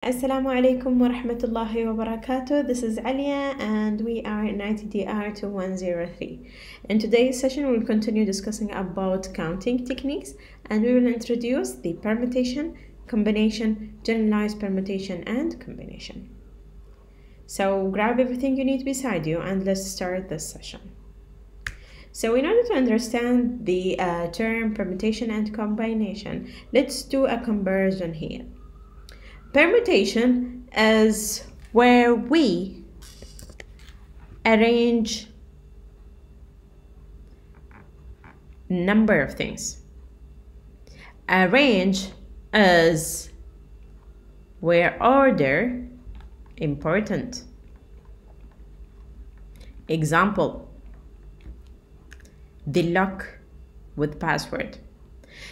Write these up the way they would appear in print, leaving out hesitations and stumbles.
Assalamu alaikum wa rahmatullahi wa barakatuh. This is Alia and we are in ITDR2103. In today's session, we'll continue discussing about counting techniques and we will introduce the permutation, combination, generalized permutation and combination. So grab everything you need beside you and let's start this session. So in order to understand the term permutation and combination, let's do a comparison here. Permutation is where we arrange number of things. Arrange is where order important. Example, the lock with password.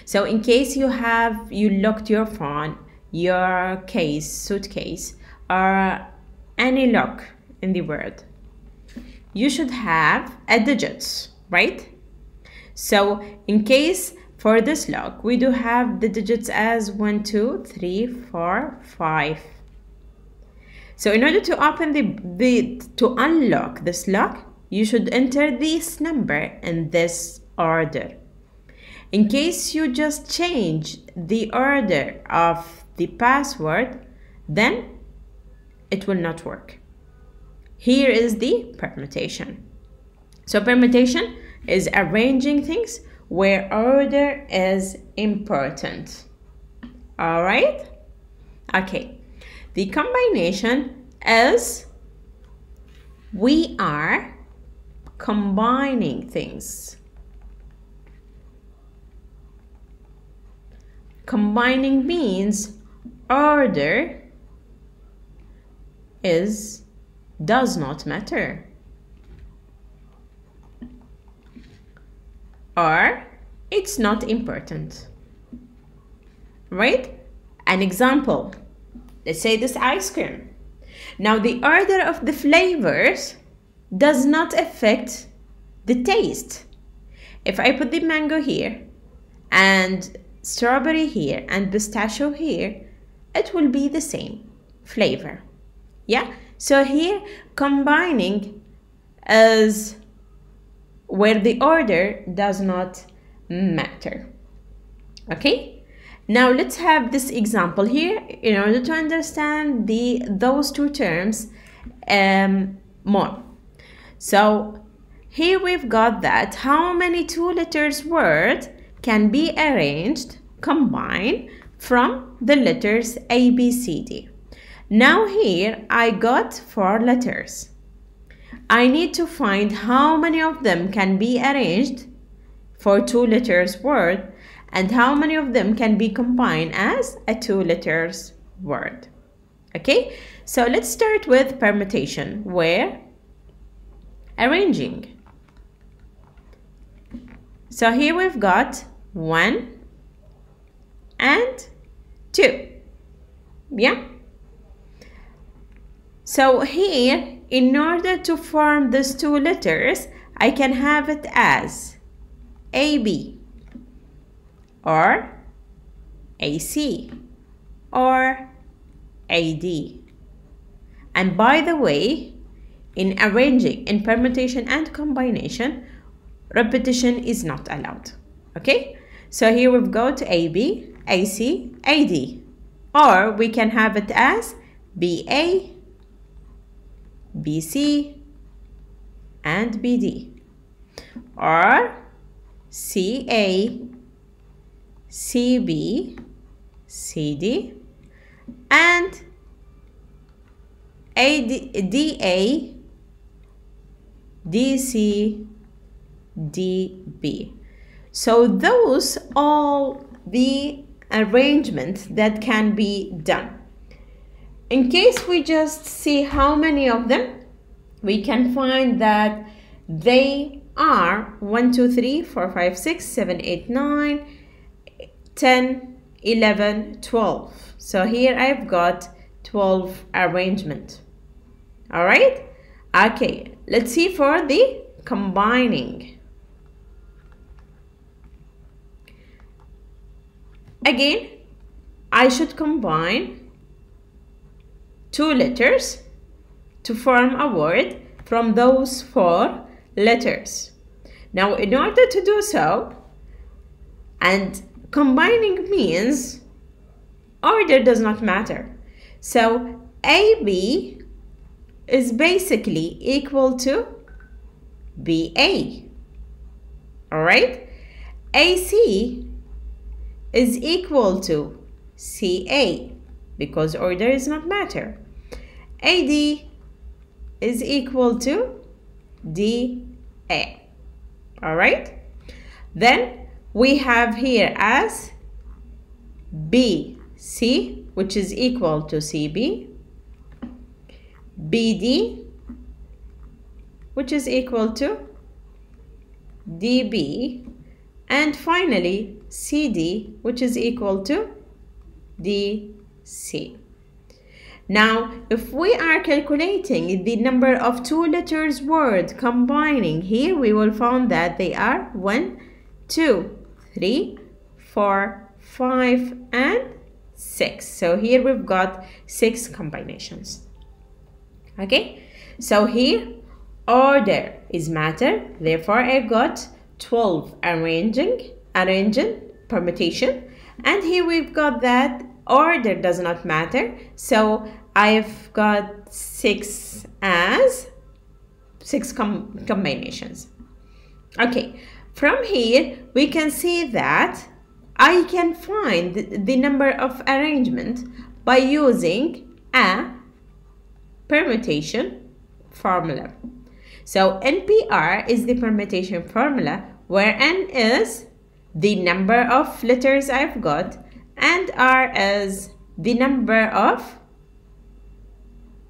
So in case you locked your phone, your suitcase, or any lock in the world, you should have a digits, right? So in case for this lock, we do have the digits as 1, 2, 3, 4, 5. So in order to open to unlock this lock, you should enter this number in this order. In case you just change the order of the password, then it will not work. Here is the permutation. So permutation is arranging things where order is important. All right? Okay. The combination is we are combining things. Combining means order does not matter, or it's not important, right? An example, let's say this ice cream. Now the order of the flavors does not affect the taste. If I put the mango here and strawberry here and pistachio here, it will be the same flavor. Yeah, so here combining is where the order does not matter. Okay, now let's have this example here in order to understand those two terms more. So here we've got that how many two letters word can be arranged, combined from the letters A, B, C, D. Now here I got 4 letters. I need to find how many of them can be arranged for 2 letters word and how many of them can be combined as a 2 letters word. Okay, so let's start with permutation, where arranging. So here we've got 1 and 2. Yeah. So here, in order to form these 2 letters, I can have it as AB or AC or AD. And by the way, in arranging, in permutation and combination, repetition is not allowed. Okay, so here we've got AB, AC, AD, or we can have it as BA, BC, and BD, or CA, CB, CD, and DA, DC, DB. So those all the arrangements that can be done. In case we just see how many of them, we can find that they are 1, 2, 3, 4, 5, 6, 7, 8, 9, 10, 11, 12. So here I've got 12 arrangement. All right. Okay, let's see for the combining. Again, I should combine two letters to form a word from those four letters. Now, in order to do so, and combining means order does not matter. So AB is basically equal to BA. All right? AC is equal to CA because order does not matter. AD is equal to DA. All right? Then we have here as BC, which is equal to CB, BD, which is equal to DB, and finally CD, which is equal to DC. Now, if we are calculating the number of two letters word combining here, we will find that they are 1, 2, 3, 4, 5, and 6. So here we've got 6 combinations. Okay, so here order is matter, therefore I got 12 arranging permutation, and here we've got that order does not matter, so I've got 6 as 6 combinations. Okay, from here we can see that I can find the number of arrangement by using a permutation formula. So NPR is the permutation formula, where N is the number of letters I've got and R is the number of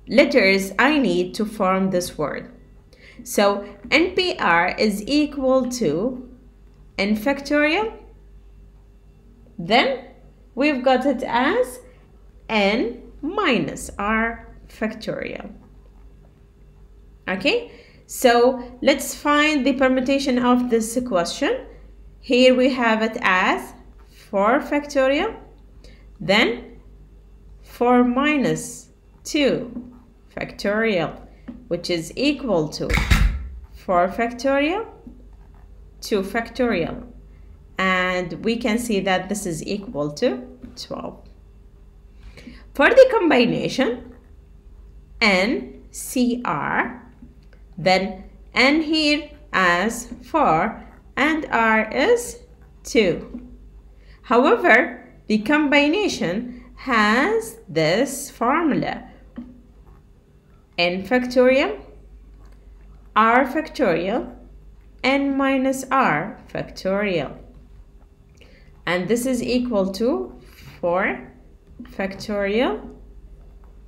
letters I need to form this word. So NPR is equal to N factorial. Then we've got it as N minus R factorial. Okay, so let's find the permutation of this question. Here we have it as 4 factorial, then 4 minus 2 factorial, which is equal to 4 factorial, 2 factorial, and we can see that this is equal to 12. For the combination NCR, then N here as 4 and R is 2. However, the combination has this formula: N factorial, R factorial, N minus R factorial. And this is equal to 4 factorial,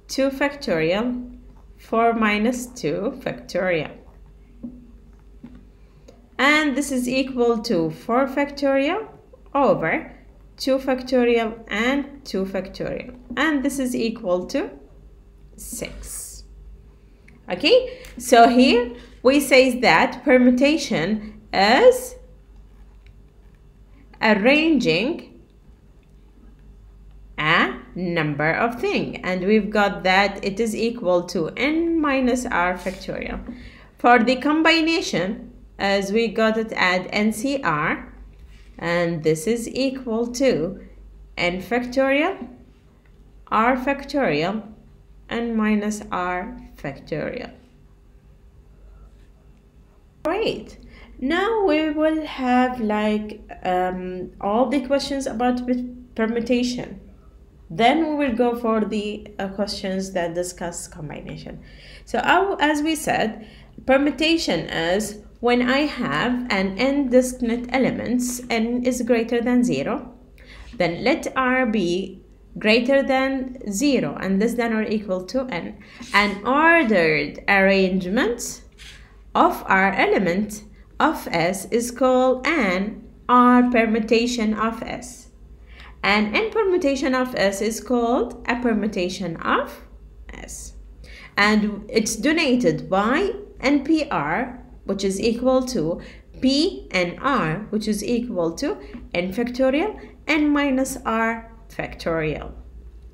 2 factorial, 4 minus 2 factorial. And this is equal to 4 factorial over 2 factorial and 2 factorial. And this is equal to 6. Okay, so here we say that permutation is arranging a number of things, and we've got that it is equal to N minus R factorial. For the combination, as we got it at NCR, and this is equal to N factorial, R factorial, and minus R factorial. Great. Now we will have like all the questions about permutation. Then we will go for the questions that discuss combination. So as we said, permutation is when I have an n distinct elements, n is greater than 0, then let R be greater than 0 and less than or equal to n. An ordered arrangement of R element of S is called an R permutation of S. An n permutation of S is called a permutation of S. And it's denoted by NPR, which is equal to P and R, which is equal to n factorial n minus R factorial.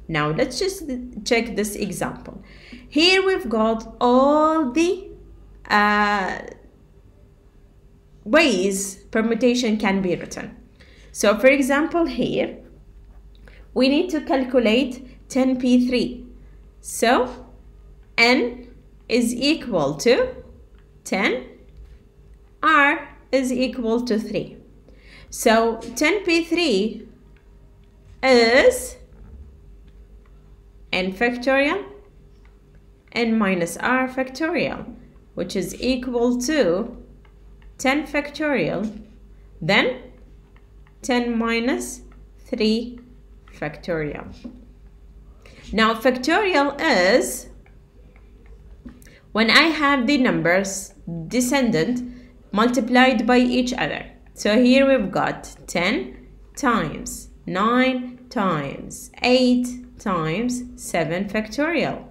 Now let's just check this example. Here we've got all the ways permutation can be written. So for example, here we need to calculate 10p3. So n is equal to 10, r is equal to 3. So 10p3 is n factorial n minus r factorial, which is equal to 10 factorial, then 10 minus 3 factorial. Now factorial is when I have the numbers descendant multiplied by each other. So here we've got 10 times 9 times 8 times 7 factorial.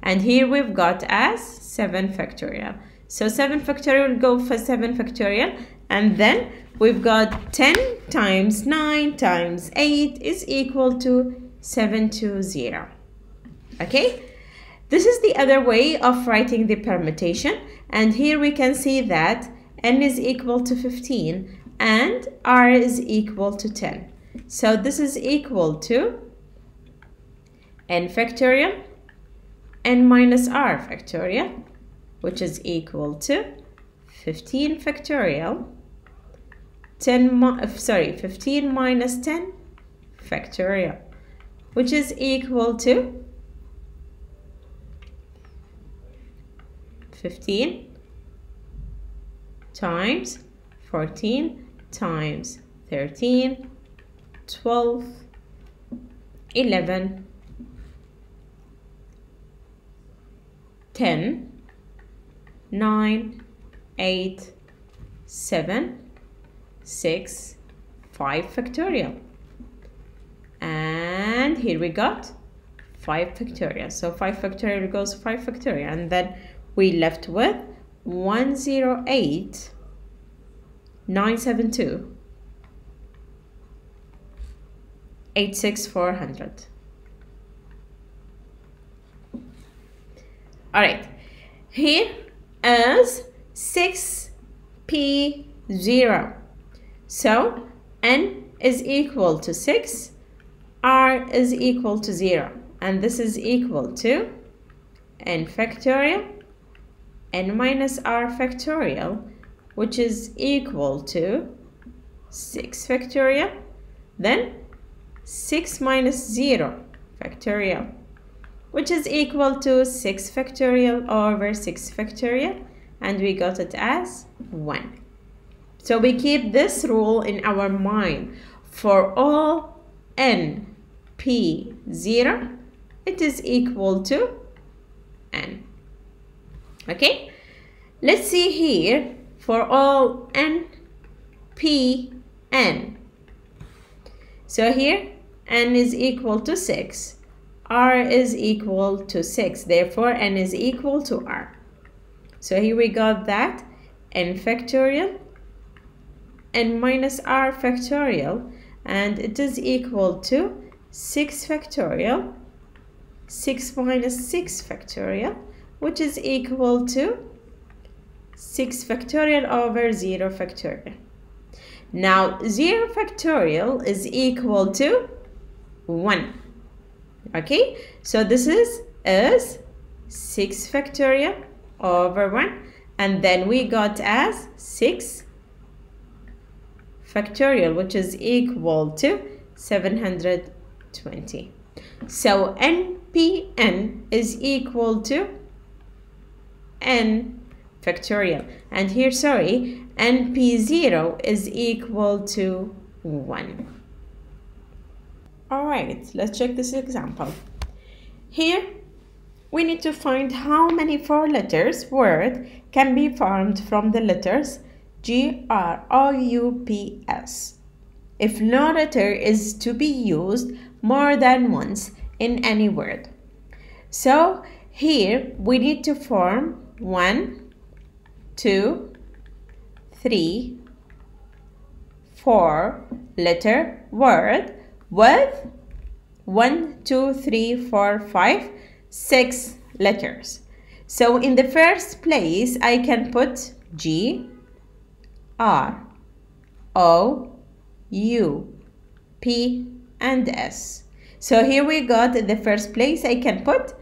And here we've got as 7 factorial. So 7 factorial will go for 7 factorial. And then we've got 10 times 9 times 8 is equal to 720. Okay? This is the other way of writing the permutation. And here we can see that n is equal to 15 and r is equal to 10. So this is equal to n factorial n minus r factorial, which is equal to 15 factorial 15 minus 10 factorial, which is equal to 15 times 14 times 13, 12, 11, 10, 9, 8, 7, 6, 5 factorial. And here we got 5 factorial. So 5 factorial goes 5 factorial. And then we left with 108, 972, 86400. Alright, here is 6p0. So n is equal to 6, r is equal to 0, and this is equal to n factorial n minus r factorial, which is equal to 6 factorial, then 6 minus 0 factorial, which is equal to 6 factorial over 6 factorial, and we got it as 1. So we keep this rule in our mind. For all n p0, it is equal to n. Okay? Let's see here for all n p n. So here n is equal to 6. R is equal to 6. Therefore, n is equal to r. So here we got that n factorial n minus r factorial, and it is equal to 6 factorial 6 minus 6 factorial, which is equal to 6 factorial over 0 factorial. Now 0 factorial is equal to 1. Okay, so this is 6 factorial over 1, and then we got as 6 factorial, which is equal to 720. So npn is equal to n factorial, and here, sorry, np0 is equal to 1. Alright, let's check this example. Here we need to find how many 4-letters word can be formed from the letters G, R, O, U, P, S if no letter is to be used more than once in any word. So here we need to form 1, 2, 3, 4 letter word with 1, 2, 3, 4, 5, 6 letters. So in the first place, I can put G, R, O, U, P, and S. So here we got in the first place, I can put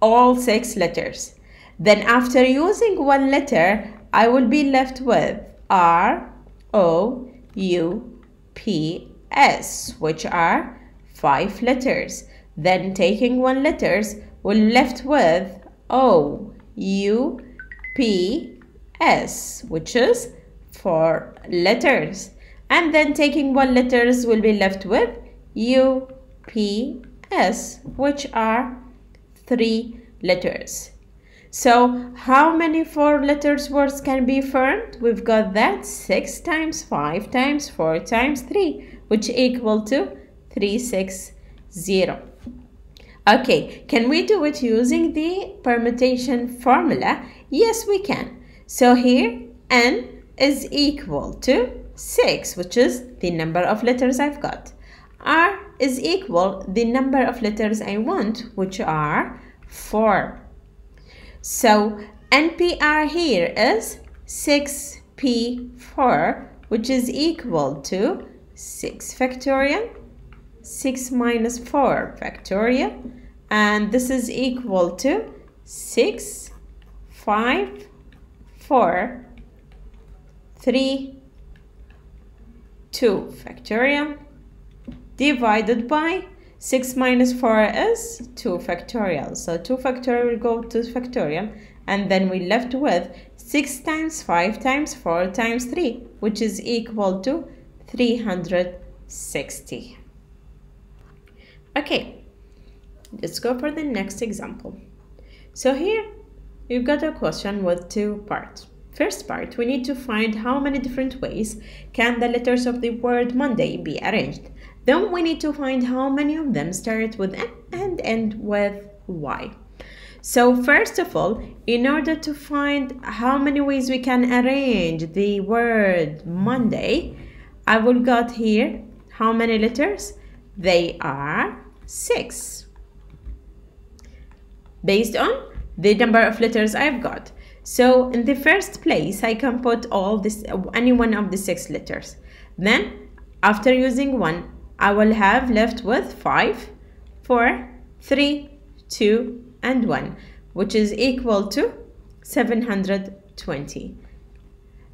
all 6 letters. Then after using one letter, I will be left with R, O, U, P, S, which are 5 letters. Then taking one letters, we're left with O, U, P, S, which is 4 letters. And then taking one letters, we'll be left with U, P, S, which are 3 letters. So how many 4 letters words can be formed? We've got that 6 times 5 times 4 times 3, which equal to 360. Okay, can we do it using the permutation formula? Yes, we can. So here N is equal to 6, which is the number of letters I've got. R is equal the number of letters I want, which are 4. So NPR here is 6P4, which is equal to 6 factorial, 6 minus 4 factorial, and this is equal to 6, 5, 4, 3, 2 factorial, divided by 6 minus 4 is 2 factorial. So 2 factorial will go to factorial, and then we left with 6 times 5 times 4 times 3, which is equal to 360. Okay, let's go for the next example. So here you've got a question with 2 parts. First part, we need to find how many different ways can the letters of the word Monday be arranged. Then we need to find how many of them start with N and end with Y. So first of all, in order to find how many ways we can arrange the word Monday, I will got here how many letters? They are 6. Based on the number of letters I've got. So in the first place, I can put any one of the 6 letters. Then after using one, I will have left with 5, 4, 3, 2, and 1, which is equal to 720.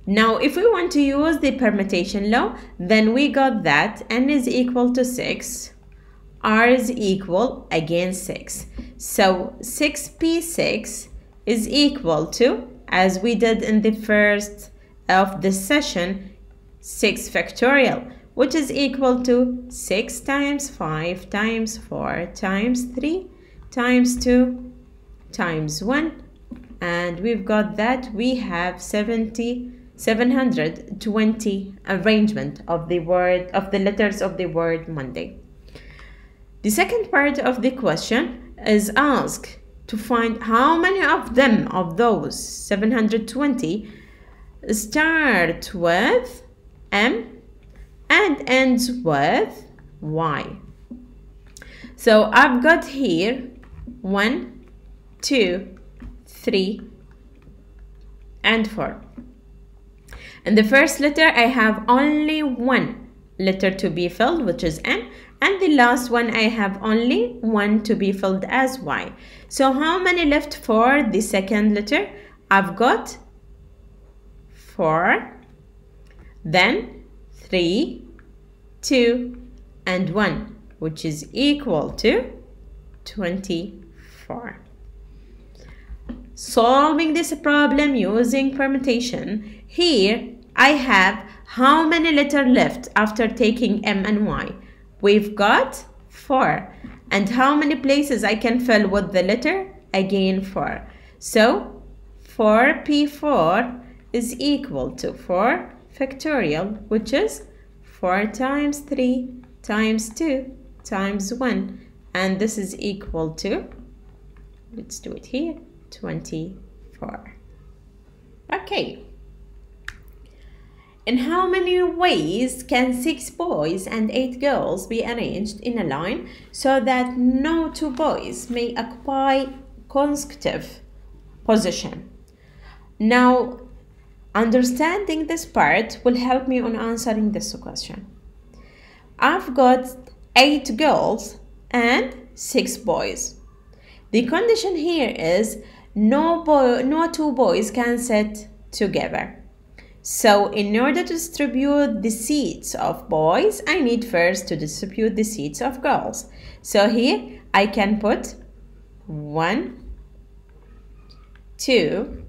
Now, if we want to use the permutation law, then we got that N is equal to 6, R is equal, again, 6. So 6P6 is equal to, as we did in the first of the session, 6 factorial, which is equal to 6 times 5 times 4 times 3 times 2 times 1, and we've got that we have 720 arrangement of the letters of the word Monday. The second part of the question is asked to find how many of them, of those 720, start with M and ends with Y. So I've got here 1, 2, 3, and 4. In the first letter, I have only one letter to be filled, which is M, and the last one I have only one to be filled as Y. So how many left for the second letter? I've got 4, then 3, 2, and 1, which is equal to 24. Solving this problem using permutation, here I have how many letters left after taking M and Y? We've got 4. And how many places I can fill with the letter? Again 4. So 4P4 is equal to 4 factorial, which is 4 times 3 times 2 times 1. And this is equal to, let's do it here, 24. Okay. in how many ways can 6 boys and 8 girls be arranged in a line so that no 2 boys may occupy consecutive position? Now, understanding this part will help me on answering this question. I've got 8 girls and 6 boys. The condition here is no 2 boys can sit together. So in order to distribute the seats of boys, I need first to distribute the seats of girls. So here I can put 1, 2,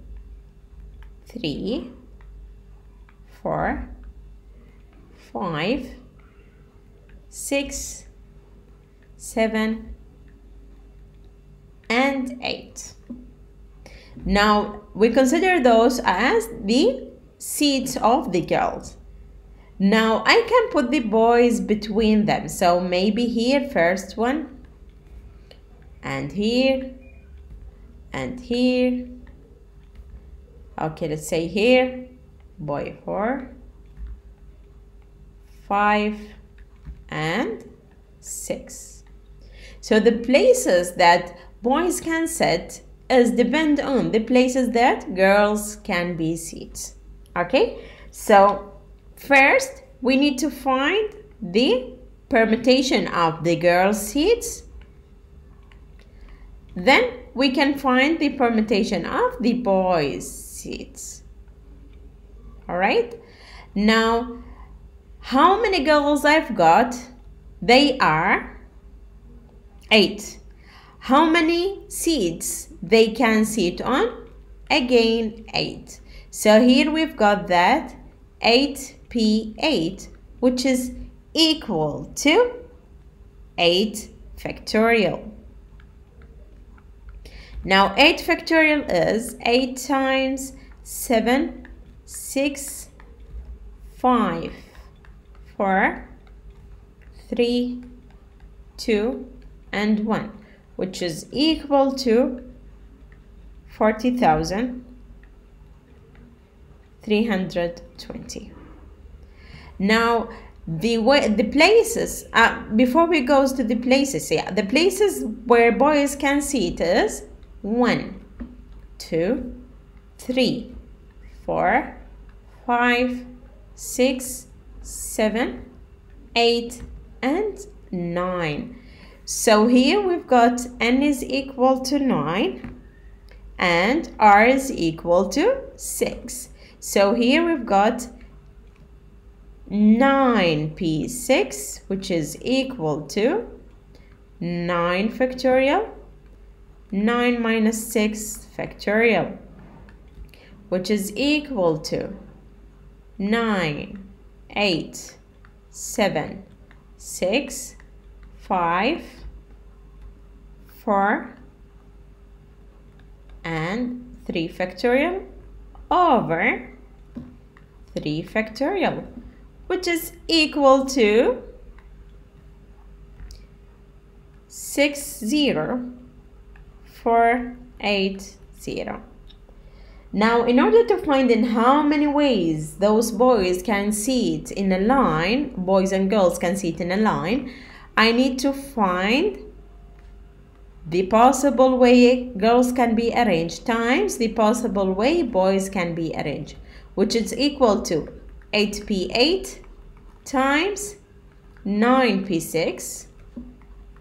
3, 4, 5, 6, 7, and 8. Now we consider those as the seats of the girls. Now I can put the boys between them. So maybe here first one, and here, and here. Okay, let's say here, boy 4, 5, and 6. So the places that boys can sit is depend on the places that girls can be seated. Okay, so first we need to find the permutation of the girls' seats. Then we can find the permutation of the boys' seats. All right, now how many girls I've got? They are 8. How many seats they can sit on? Again, 8. So here we've got that 8p8, which is equal to 8 factorial. Now 8 factorial is 8 times 7, 6, 5, 4, 3, 2, and 1, which is equal to 40,320. Now the places, before we go to the places, the places where boys can sit is 1, 2, 3, 4, 5, 6, 7, 8, and 9. So here we've got n is equal to 9 and r is equal to 6. So here we've got 9p6, which is equal to 9 factorial, 9 minus 6 factorial, which is equal to 9, 8, 7, 6, 5, 4, and 3 factorial over 3 factorial, which is equal to 60480. Now, in order to find in how many ways those boys can sit in a line, boys and girls can sit in a line, I need to find the possible way girls can be arranged times the possible way boys can be arranged, which is equal to 8p8 times 9p6,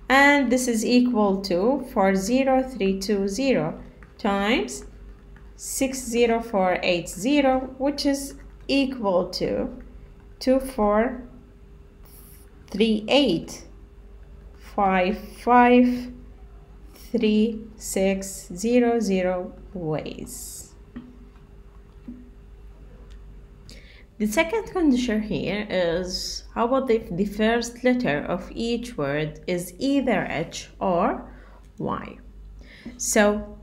and this is equal to 40320 times 60480, which is equal to 2438553600 ways. The second condition here is, how about if the first letter of each word is either H or Y? So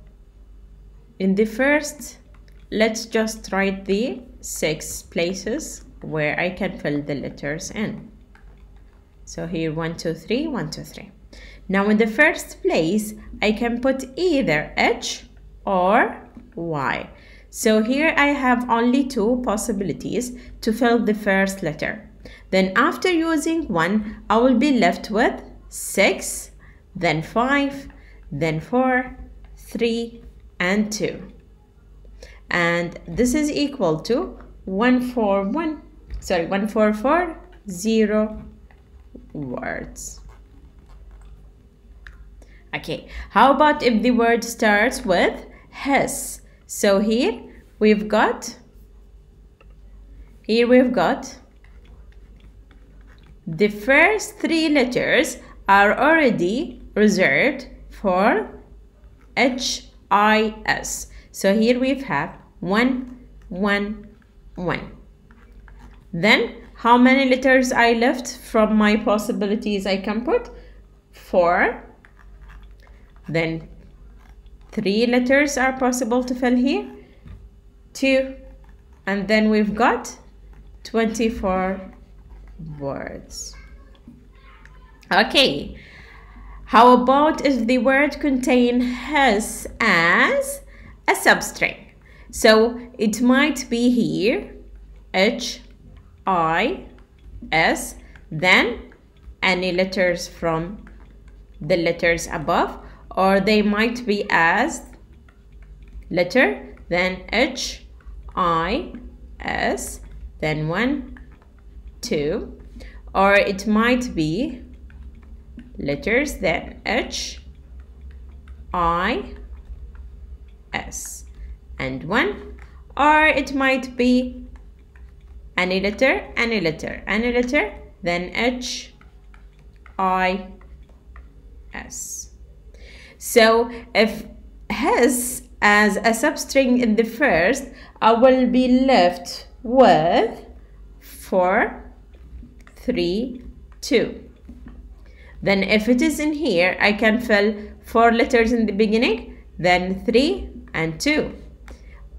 in the first, let's just write the 6 places where I can fill the letters in. So here 1, 2, 3, 1, 2, 3. Now in the first place, I can put either H or Y. So here I have only two possibilities to fill the first letter. Then after using 1, I will be left with 6, then 5, then 4, 3, and 2. And this is equal to 1440 words. Okay, how about if the word starts with his? So here we've got the first 3 letters are already reserved for HIS. So here we have 1, 1, 1. Then how many letters I left from my possibilities I can put? 4. Then 3 letters are possible to fill here, 2, and then we've got 24 words. Okay, how about if the word contain his as a substring? So it might be here HIS, then any letters from the letters above, or they might be as letter, then HIS, then 1, 2, or it might be letters, then HIS, and 1, or it might be any letter, then HIS. So if his as a substring in the first, I will be left with 4, 3, 2. Then if it is in here, I can fill 4 letters in the beginning, then 3 and 2.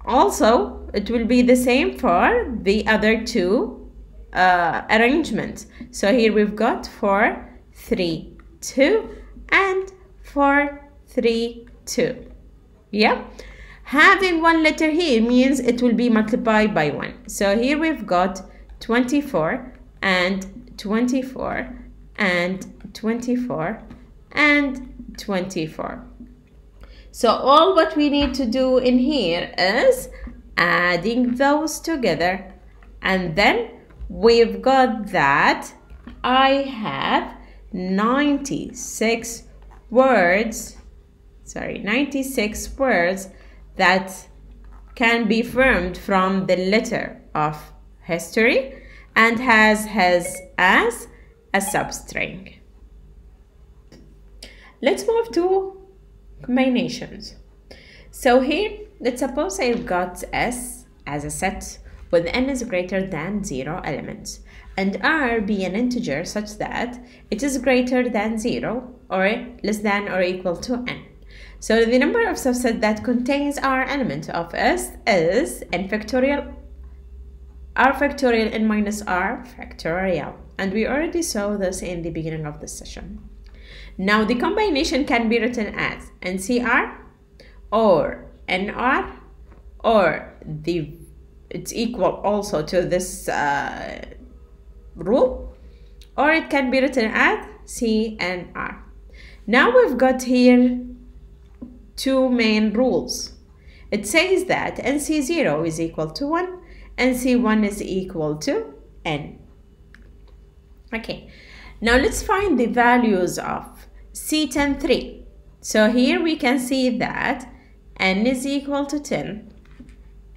Also, it will be the same for the other 2 arrangements. So here we've got 4, 3, 2, and 4, 3, 2. Yeah, having 1 letter here means it will be multiplied by 1. So here we've got 24 and 24 and 24 and 24. So all what we need to do in here is adding those together, and then we've got that I have 96 words that can be formed from the letter of history and has his as a substring. Let's move to combinations. So here, let's suppose I've got S as a set with n is greater than 0 elements and r be an integer such that it is greater than 0 or less than or equal to n. So the number of subset that contains r element of S is n factorial, r factorial, n minus r factorial. And we already saw this in the beginning of the session. Now the combination can be written as NCR or NR, or it's equal also to this rule, or it can be written as CNR. Now we've got here 2 main rules. It says that NC0 is equal to 1, NC1 is equal to n. Okay, now let's find the values of C10 3. So here we can see that n is equal to 10,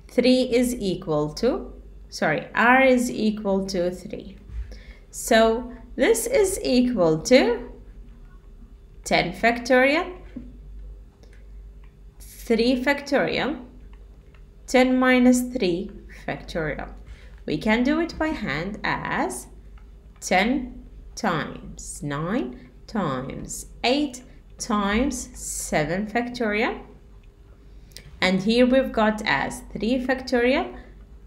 3 is equal to, r is equal to 3. So this is equal to 10 factorial, 3 factorial, 10 minus 3 factorial. We can do it by hand as 10 times 9 times 8 times 7 factorial. And here we've got as 3 factorial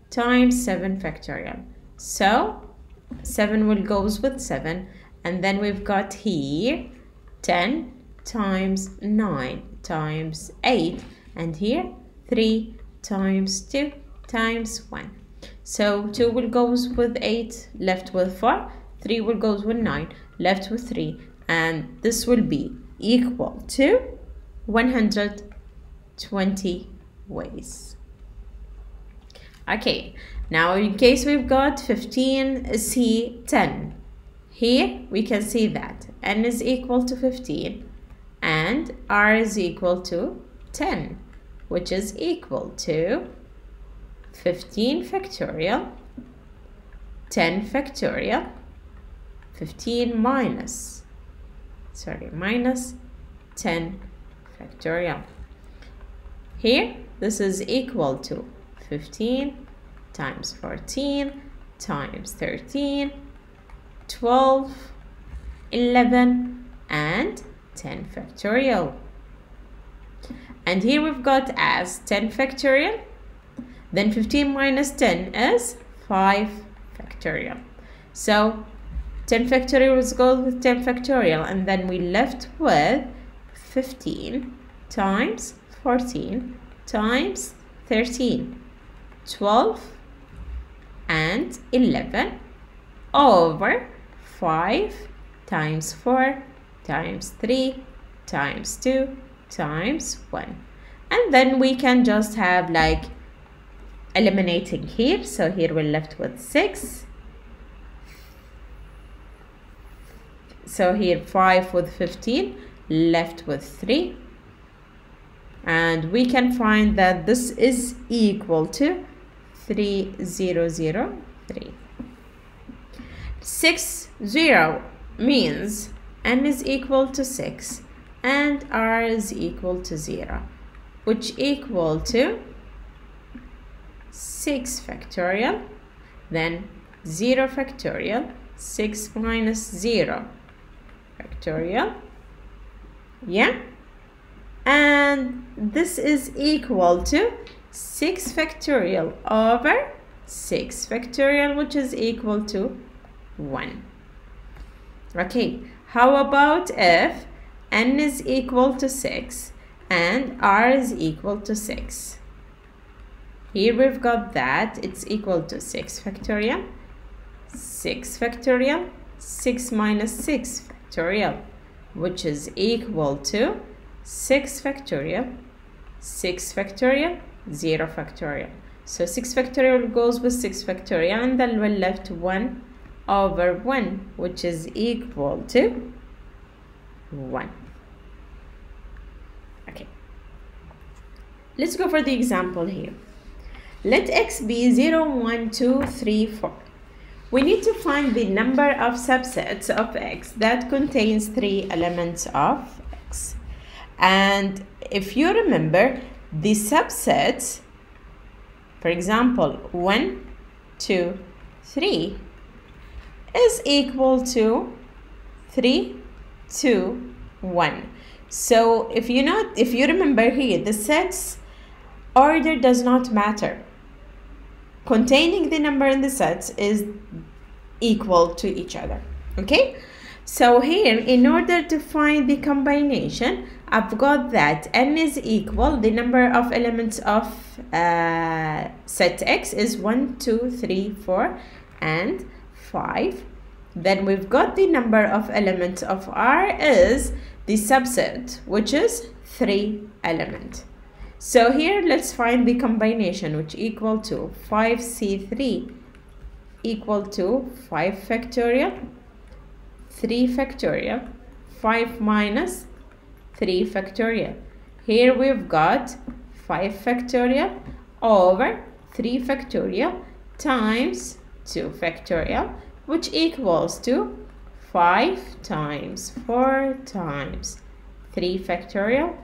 times 7 factorial. So 7 will goes with 7. And then we've got here 10 times 9 times 8. And here 3 times 2 times 1. So 2 will go with 8, left with 4. 3 will go with 9, left with 3. And this will be equal to 120 ways. Okay, now in case we've got 15C10. Here we can see that n is equal to 15 and r is equal to 10, which is equal to 15 factorial, 10 factorial, 15 minus 10 factorial. Here, this is equal to 15 times 14 times 13, 12, 11, and 10 factorial. And here we've got as 10 factorial, then 15 minus 10 is 5 factorial. So 10 factorial is go with 10 factorial, and then we left with 15 times 14 times 13, 12, and 11 over 5 times 4 times 3 times 2 times 1. And then we can just have like eliminating here. So here we're left with 6. So here 5 with 15, left with 3. And we can find that this is equal to 3003. 60 means n is equal to 6 and r is equal to 0, which equal to 6 factorial, then 0 factorial, 6 minus 0 factorial, yeah, and this is equal to 6 factorial over 6 factorial, which is equal to 1. Okay, how about if n is equal to 6 and r is equal to 6? Here we've got that it's equal to 6 factorial, 6 factorial, 6 minus 6 factorial, which is equal to 6 factorial, 6 factorial, 0 factorial. So 6 factorial goes with 6 factorial, and then we're left 1 over 1, which is equal to 1. Okay, let's go for the example here. Let x be 0, 1, 2, 3, 4. We need to find the number of subsets of x that contains 3 elements of x. And if you remember, the subsets, for example, 1, 2, 3 is equal to 3, 2, 1. So if you remember here, the sets order does not matter. Containing the number in the sets is equal to each other. Okay, so here in order to find the combination, I've got that n is equal, the number of elements of set x is 1, 2, 3, 4 and 5. Then we've got the number of elements of R is the subset, which is 3 elements. So here let's find the combination, which equal to 5C3 equal to 5 factorial, 3 factorial, 5 minus 3 factorial. Here we've got 5 factorial over 3 factorial times 2 factorial, which equals to 5 times 4 times 3 factorial,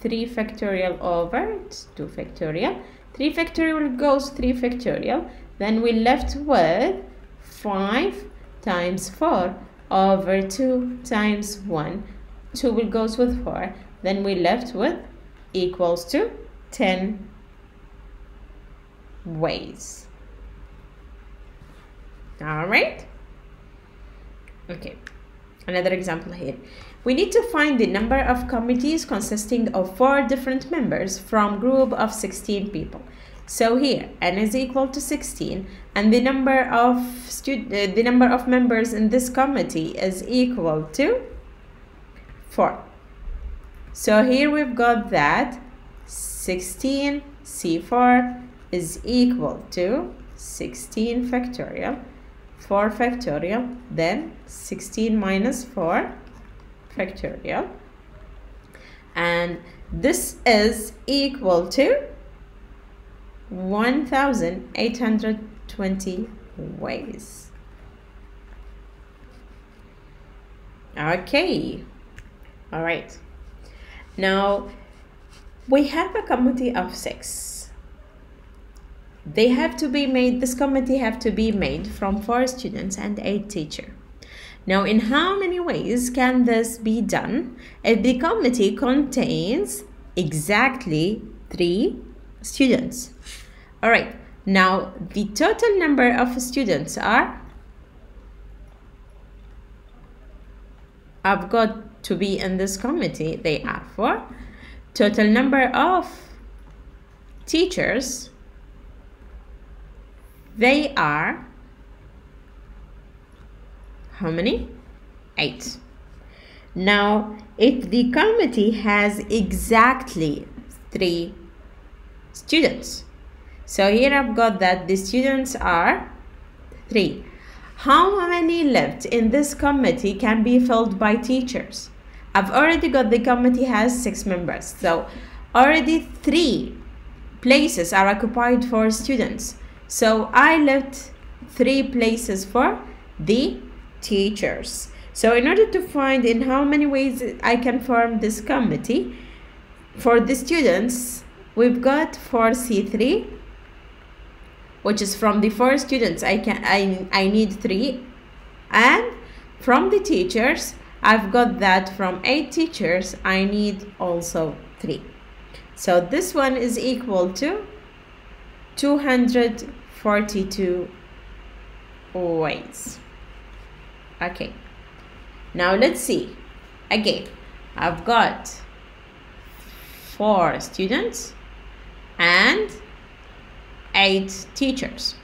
3 factorial over 2 factorial. 3 factorial goes 3 factorial. Then we left with 5 times 4 over 2 times 1. 2 will goes with 4. Then we left with equals to 10 ways. All right. Okay. Another example here. we need to find the number of committees consisting of 4 different members from group of 16 people. So here n is equal to 16 and the number of members in this committee is equal to 4. So here we've got that 16 C4 is equal to 16 factorial, 4 factorial, then 16 minus 4 factorial, and this is equal to 1820 ways. Okay, all right. Now we have a committee of 6. They have to be made, this committee have to be made from 4 students and 8 teachers. Now, in how many ways can this be done if the committee contains exactly 3 students? All right, now the total number of students are, I've got to be in this committee, they are 4. Total number of teachers, they are how many? 8. Now, if the committee has exactly 3 students, so here I've got that the students are 3. How many left in this committee can be filled by teachers? I've already got the committee has 6 members, so already 3 places are occupied for students. So I left 3 places for the teachers. So in order to find in how many ways I can form this committee, for the students, we've got 4C3, which is from the 4 students, I need 3. And from the teachers, I've got that from 8 teachers, I need also 3. So this one is equal to 242 ways. Okay, now let's see. Again, I've got 4 students and 8 teachers.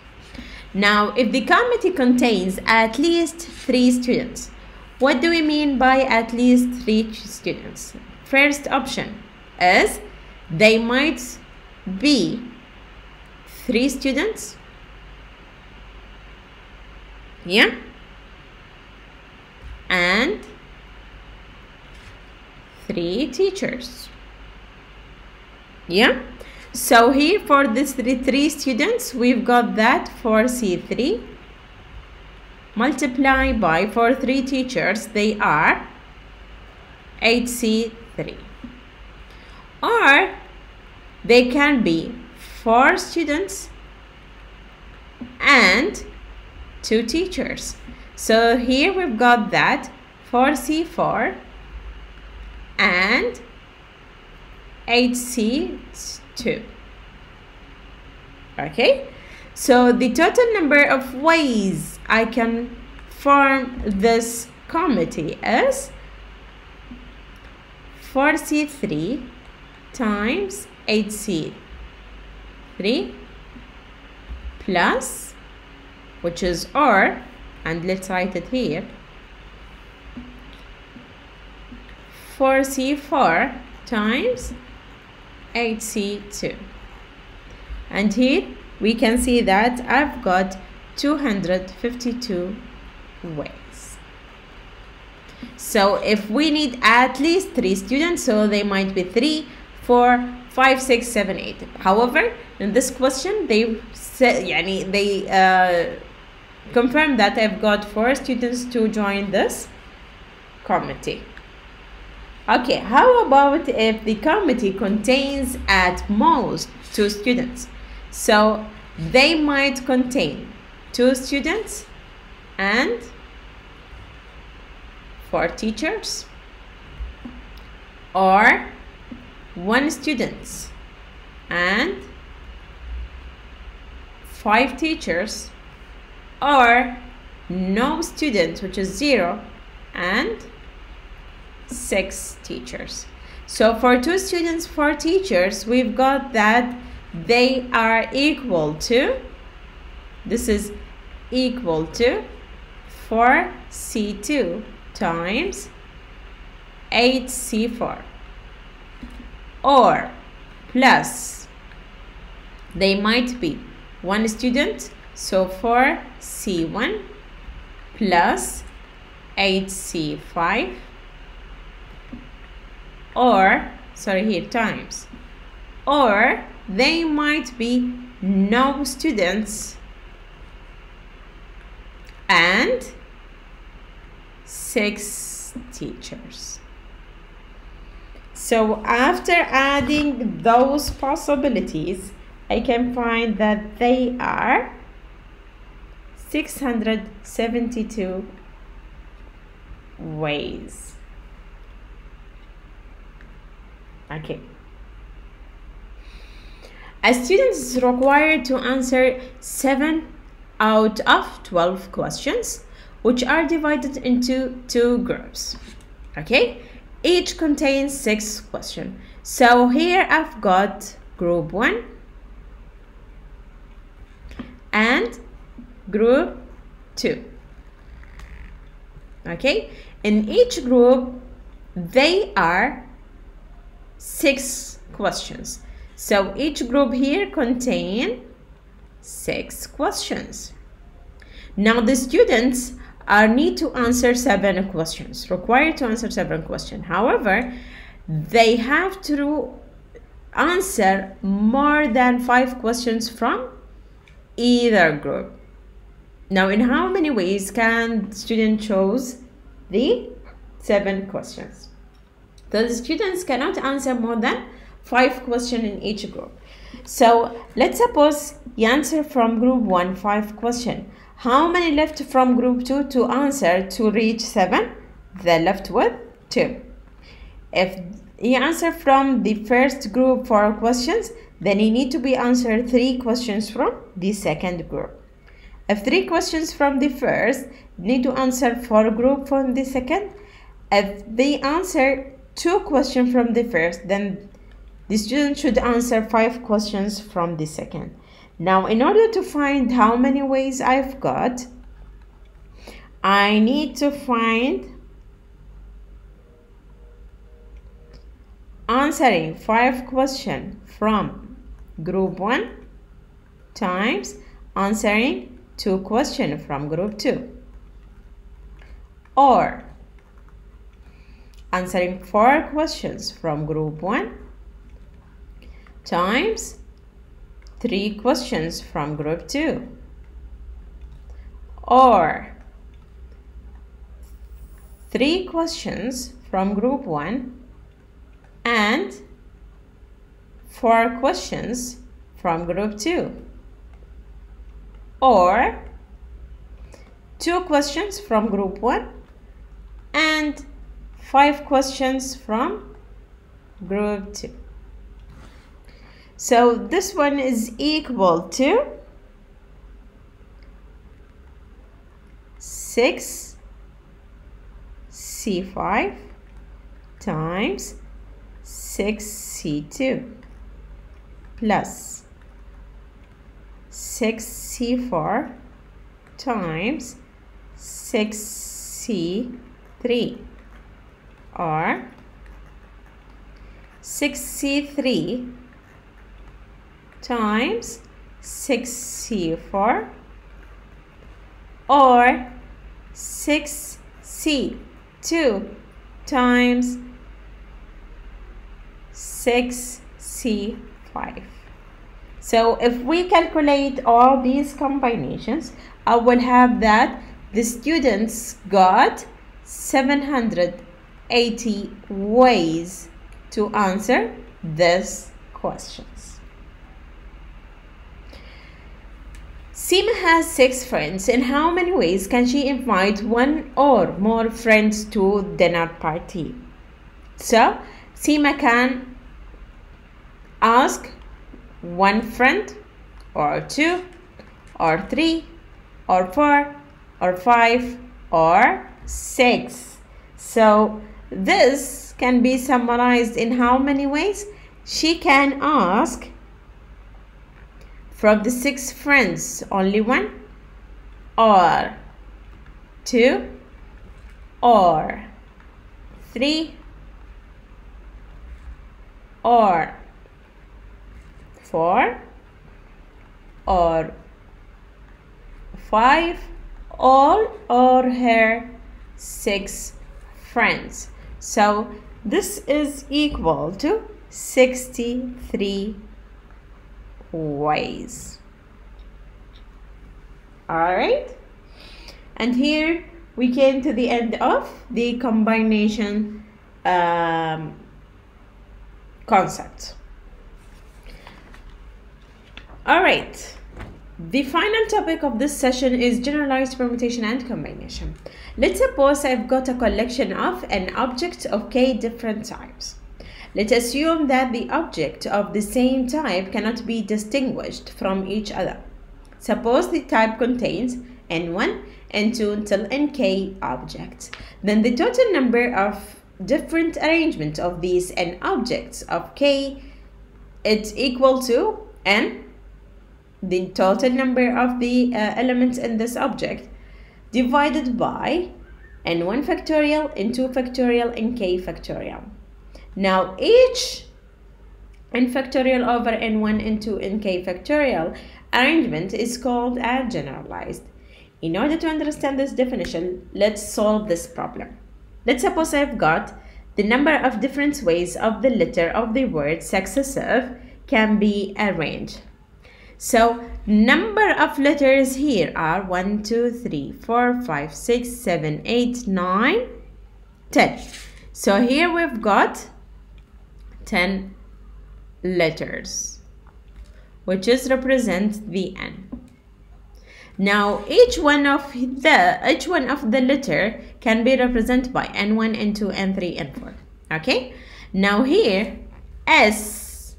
Now, if the committee contains at least 3 students, what do we mean by at least 3 students? First option is they might be 3 students, yeah, and 3 teachers, yeah. So here for this 3 students, we've got that 4C3 multiplied by 3 teachers, they are 8C3. Or they can be 4 students and 2 teachers. So here we've got that 4C4 and 8C2. Okay, so the total number of ways I can form this committee is 4C3 times 8C3 plus, which is or, and let's write it here, 4C4 times 8C2. And here we can see that I've got 252 ways. So if we need at least 3 students, so they might be 3, 4, 5, 6, 7, 8. However, in this question, they said, they confirmed that I've got 4 students to join this committee. Okay, how about if the committee contains at most 2 students? So they might contain 2 students and 4 teachers, or 1 student and 5 teachers, or no student, which is 0, and 6 teachers. So for 2 students, 4 teachers, we've got that they are equal to, this is equal to 4C2 times 8C4, or plus, they might be 1 student, so 4C1 plus 8C5, or, sorry, here, times, or they might be no students and 6 teachers. So after adding those possibilities, I can find that they are 672 ways. Okay. A student is required to answer 7 out of 12 questions, which are divided into 2 groups. Okay, each contains 6 questions. So here I've got group 1 and group 2. Okay, in each group they are 6 questions. So each group here contain 6 questions. Now the students need to answer 7 questions, required to answer 7 questions. However, they have to answer more than 5 questions from either group. Now, in how many ways can the student choose the 7 questions? So the students cannot answer more than 5 questions in each group. So let's suppose you answer from group 1 5 questions. How many left from group 2 to answer to reach 7? They're left with 2. If you answer from the first group 4 questions, then you need to be answered 3 questions from the second group. If 3 questions from the first, you need to answer 4 group from the second. If they answer 2 questions from the first, then the student should answer 5 questions from the second. Now, in order to find how many ways I've got, I need to find answering 5 questions from group 1 times answering 2 questions from group 2, or answering 4 questions from group 1 times 3 questions from group 2, or 3 questions from group 1 and 4 questions from group 2, or 2 questions from group 1 and 5 questions from group 2. So this one is equal to 6C5 times 6C2 plus 6C4 times 6C3, or 6C3 times 6C4, or 6C2 times 6C5. So if we calculate all these combinations, I will have that the students got 780 ways to answer these questions. Seema has 6 friends. In how many ways can she invite 1 or more friends to dinner party? So Seema can ask 1 friend, or 2, or 3, or 4, or 5, or 6. So this can be summarized in how many ways? She can ask from the 6 friends only 1, or 2, or 3, or 4, or 5, all or her 6 friends. So this is equal to 63 ways. Alright, and here we came to the end of the combination concept. Alright, the final topic of this session is generalized permutation and combination. Let's suppose I've got a collection of an object of k different types. Let's assume that the object of the same type cannot be distinguished from each other. Suppose the type contains n1, n2 until nk objects. Then the total number of different arrangement of these n objects of k is equal to n, the total number of the elements in this object, divided by n1 factorial, n2 factorial, nk factorial. Now each n factorial over n1, n2, nk factorial arrangement is called a generalized. In order to understand this definition, let's solve this problem. Let's suppose I've got the number of different ways of the letter of the word successive can be arranged. So number of letters here are 1, 2, 3, 4, 5, 6, 7, 8, 9, 10. So here we've got 10 letters, which is represent the n. Now each one of the letter can be represented by n1, n2, n3, n4. Okay. Now here s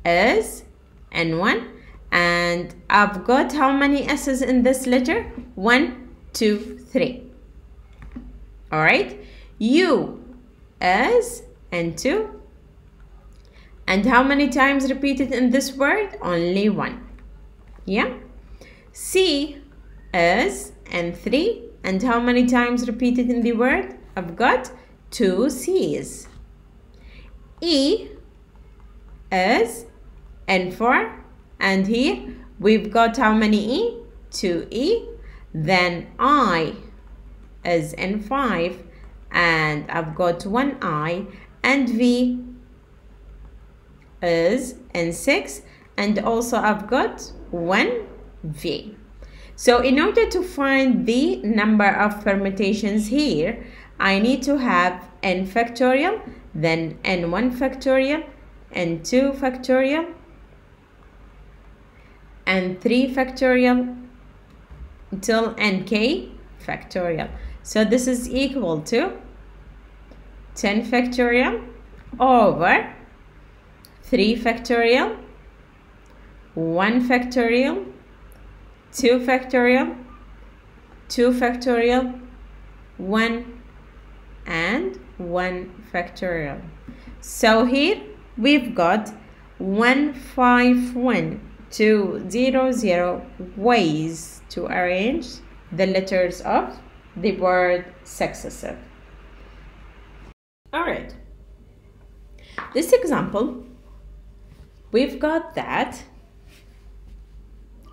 is n1, and I've got how many s's in this letter? 1, 2, 3. All right. U is n2, and how many times repeated in this word? Only 1. Yeah. C is n3, and how many times repeated in the word? I've got 2 C's. E is n4, and here we've got how many E? 2 E. Then I is n5, and I've got 1 I, and V is n6, and also I've got 1 V. So in order to find the number of permutations here, I need to have n factorial, then n1 factorial, n2 factorial, n3 factorial till nk factorial. So this is equal to 10 factorial over 3 factorial, 1 factorial, 2 factorial, 2 factorial, 1, and 1 factorial. So here we've got 151,200 ways to arrange the letters of the word successive. All right. This example, we've got that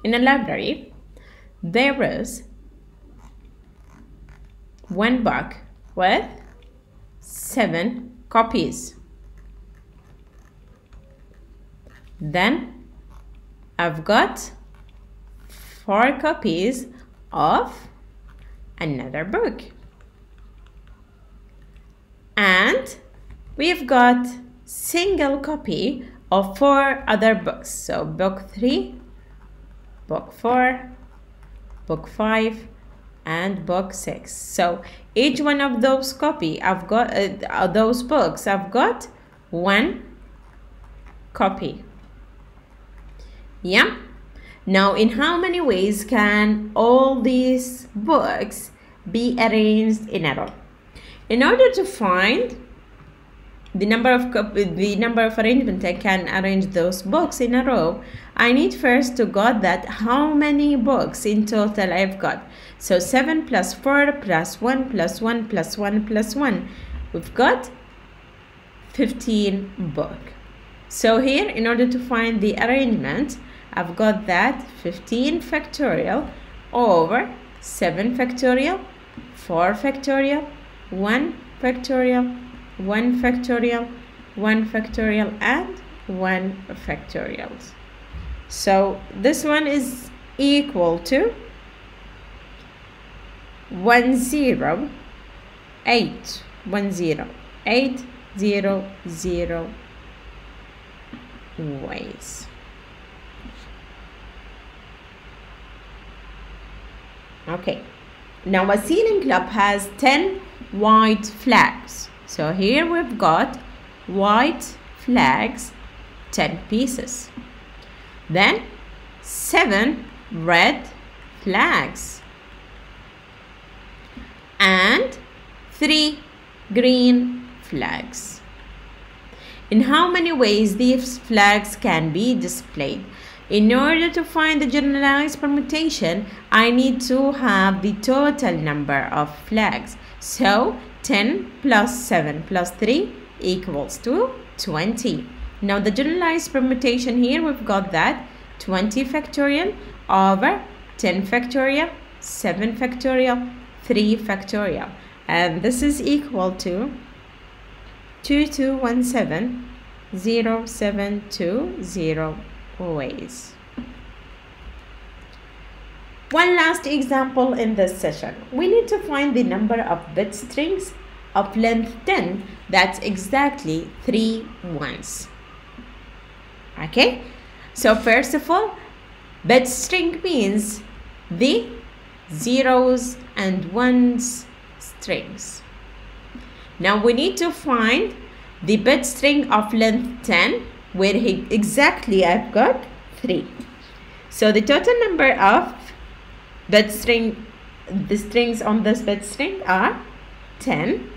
in a library there is one book with 7 copies. Then I've got 4 copies of another book, and we've got single copy of 4 other books. So book 3, book 4, book 5, and book 6. So each one of those copy I've got those books I've got 1 copy. Yeah. Now in how many ways can all these books be arranged in a row? In order to find the number of arrangement I can arrange those books in a row, I need first to got that how many books in total I've got. So 7 plus 4 plus 1 plus 1 plus 1 plus 1. We've got 15 books. So here, in order to find the arrangement, I've got that 15 factorial over 7 factorial, 4 factorial, 1 factorial, 1 factorial, 1 factorial, and 1 factorial. So this one is equal to 10800 ways. Okay, now a sailing club has 10 white flags. So here we've got white flags, 10 pieces. Then 7 red flags and 3 green flags. In how many ways these flags can be displayed? In order to find the generalized permutation, I need to have the total number of flags. So 10 plus 7 plus 3 equals to 20. Now the generalized permutation here, we've got that 20 factorial over 10 factorial, 7 factorial, 3 factorial. And this is equal to 22170720 ways. One last example in this session. We need to find the number of bit strings of length 10. That's exactly 3 ones. Okay, so first of all, bit string means the zeros and ones strings. Now we need to find the bit string of length 10, where exactly I've got 3. So the total number of bit string, the strings on this bit string are 10.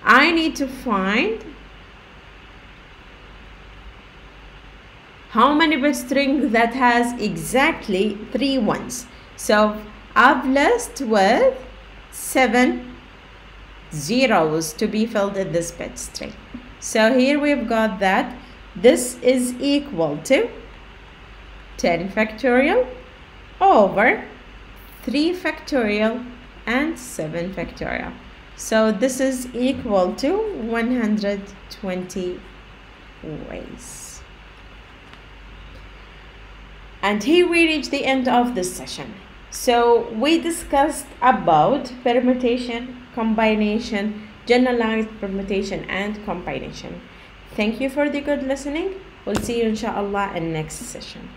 I need to find how many bit string that has exactly 3 ones. So I've list with 7 zeros to be filled in this bit string. So here we've got that this is equal to 10 factorial over 3 factorial and 7 factorial. So this is equal to 120 ways. And here we reach the end of this session. So we discussed about permutation, combination, generalized permutation, and combination. Thank you for the good listening. We'll see you inshallah in next session.